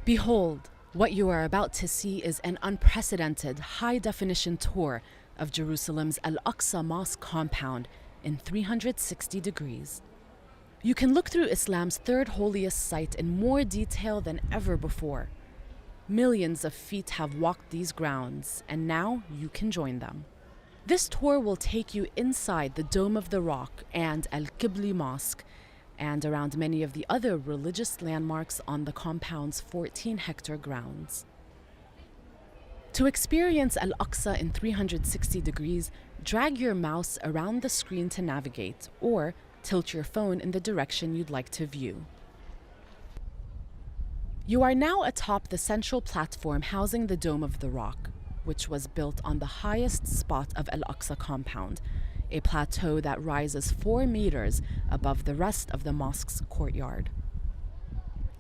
Behold, what you are about to see is an unprecedented high-definition tour of Jerusalem's Al-Aqsa Mosque compound in 360 degrees. You can look through Islam's third holiest site in more detail than ever before. Millions of feet have walked these grounds, and now you can join them. This tour will take you inside the Dome of the Rock and Al-Qibli Mosque, and around many of the other religious landmarks on the compound's 14-hectare grounds. To experience Al-Aqsa in 360 degrees, drag your mouse around the screen to navigate, or tilt your phone in the direction you'd like to view. You are now atop the central platform housing the Dome of the Rock, which was built on the highest spot of Al-Aqsa compound, a plateau that rises 4 meters above the rest of the mosque's courtyard.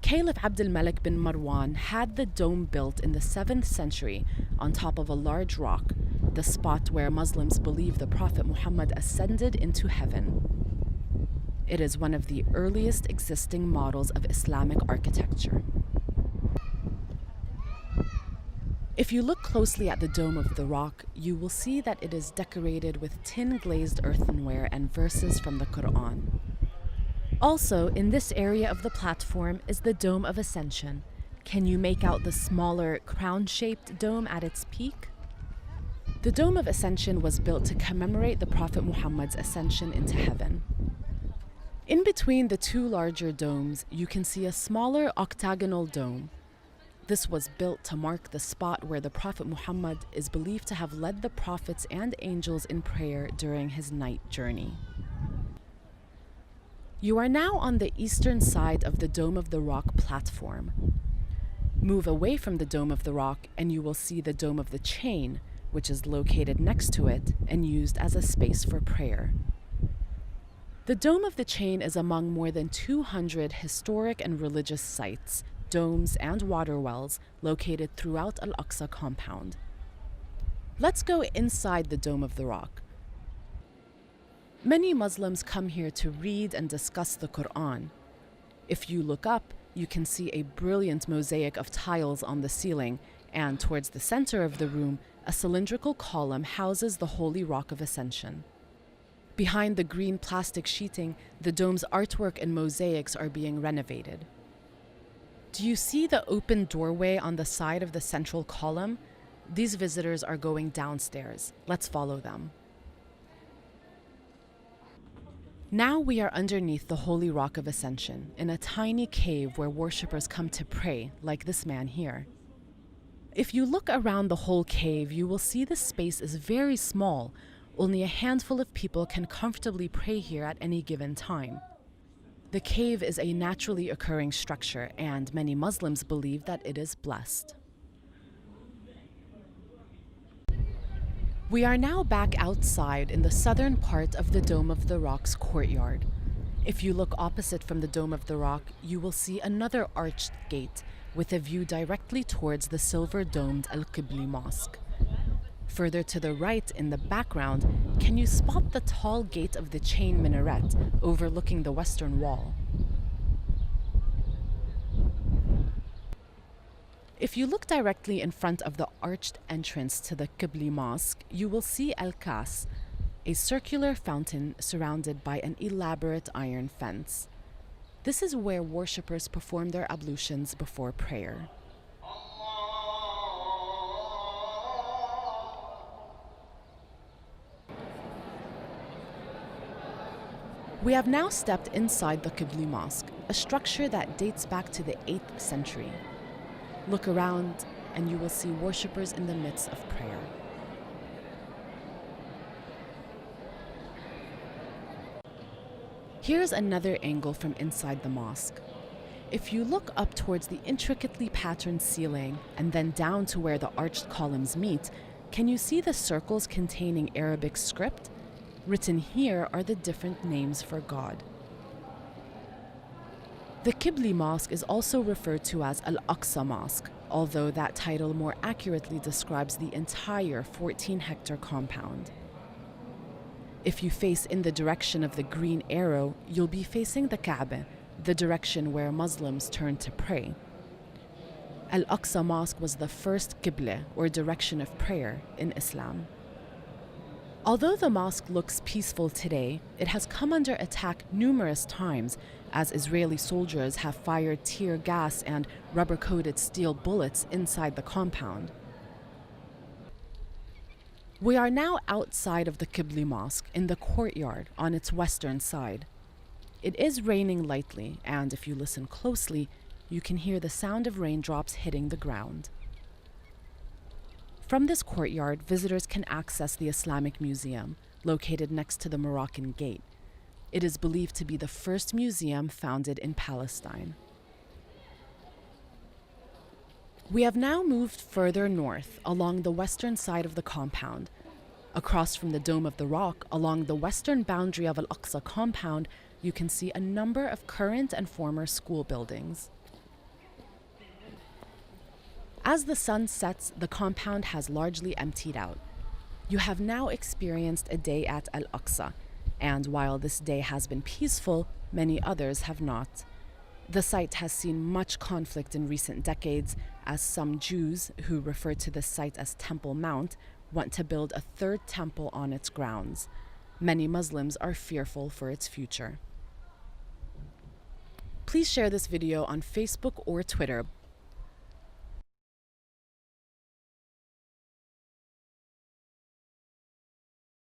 Caliph Abdul Malik bin Marwan had the dome built in the 7th century on top of a large rock, the spot where Muslims believe the Prophet Muhammad ascended into heaven. It is one of the earliest existing models of Islamic architecture. If you look closely at the Dome of the Rock, you will see that it is decorated with tin-glazed earthenware and verses from the Quran. Also, in this area of the platform is the Dome of Ascension. Can you make out the smaller, crown-shaped dome at its peak? The Dome of Ascension was built to commemorate the Prophet Muhammad's ascension into heaven. In between the two larger domes, you can see a smaller octagonal dome. This was built to mark the spot where the Prophet Muhammad is believed to have led the prophets and angels in prayer during his night journey. You are now on the eastern side of the Dome of the Rock platform. Move away from the Dome of the Rock and you will see the Dome of the Chain, which is located next to it and used as a space for prayer. The Dome of the Chain is among more than 200 historic and religious sites, domes, and water wells located throughout Al-Aqsa compound. Let's go inside the Dome of the Rock. Many Muslims come here to read and discuss the Quran. If you look up, you can see a brilliant mosaic of tiles on the ceiling, and towards the center of the room, a cylindrical column houses the Holy Rock of Ascension. Behind the green plastic sheeting, the dome's artwork and mosaics are being renovated. Do you see the open doorway on the side of the central column? These visitors are going downstairs. Let's follow them. Now we are underneath the Holy Rock of Ascension, in a tiny cave where worshippers come to pray, like this man here. If you look around the whole cave, you will see the space is very small. Only a handful of people can comfortably pray here at any given time. The cave is a naturally occurring structure, and many Muslims believe that it is blessed. We are now back outside in the southern part of the Dome of the Rock's courtyard. If you look opposite from the Dome of the Rock, you will see another arched gate with a view directly towards the silver-domed Al-Qibli Mosque. Further to the right in the background, can you spot the tall gate of the chain minaret overlooking the western wall? If you look directly in front of the arched entrance to the Qibli Mosque, you will see alqsa, a circular fountain surrounded by an elaborate iron fence. This is where worshippers perform their ablutions before prayer. We have now stepped inside the Qibli Mosque, a structure that dates back to the 8th century. Look around and you will see worshippers in the midst of prayer. Here's another angle from inside the mosque. If you look up towards the intricately patterned ceiling and then down to where the arched columns meet, can you see the circles containing Arabic script? Written here are the different names for God. The Qibli Mosque is also referred to as Al-Aqsa Mosque, although that title more accurately describes the entire 14-hectare compound. If you face in the direction of the green arrow, you'll be facing the Kaaba, the direction where Muslims turn to pray. Al-Aqsa Mosque was the first qibla, or direction of prayer, in Islam. Although the mosque looks peaceful today, it has come under attack numerous times as Israeli soldiers have fired tear gas and rubber-coated steel bullets inside the compound. We are now outside of the Qibli Mosque in the courtyard on its western side. It is raining lightly, and if you listen closely, you can hear the sound of raindrops hitting the ground. From this courtyard, visitors can access the Islamic Museum, located next to the Moroccan Gate. It is believed to be the first museum founded in Palestine. We have now moved further north along the western side of the compound. Across from the Dome of the Rock, along the western boundary of Al-Aqsa compound, you can see a number of current and former school buildings. As the sun sets, the compound has largely emptied out. You have now experienced a day at Al-Aqsa, and while this day has been peaceful, many others have not. The site has seen much conflict in recent decades, as some Jews, who refer to this site as Temple Mount, want to build a third temple on its grounds. Many Muslims are fearful for its future. Please share this video on Facebook or Twitter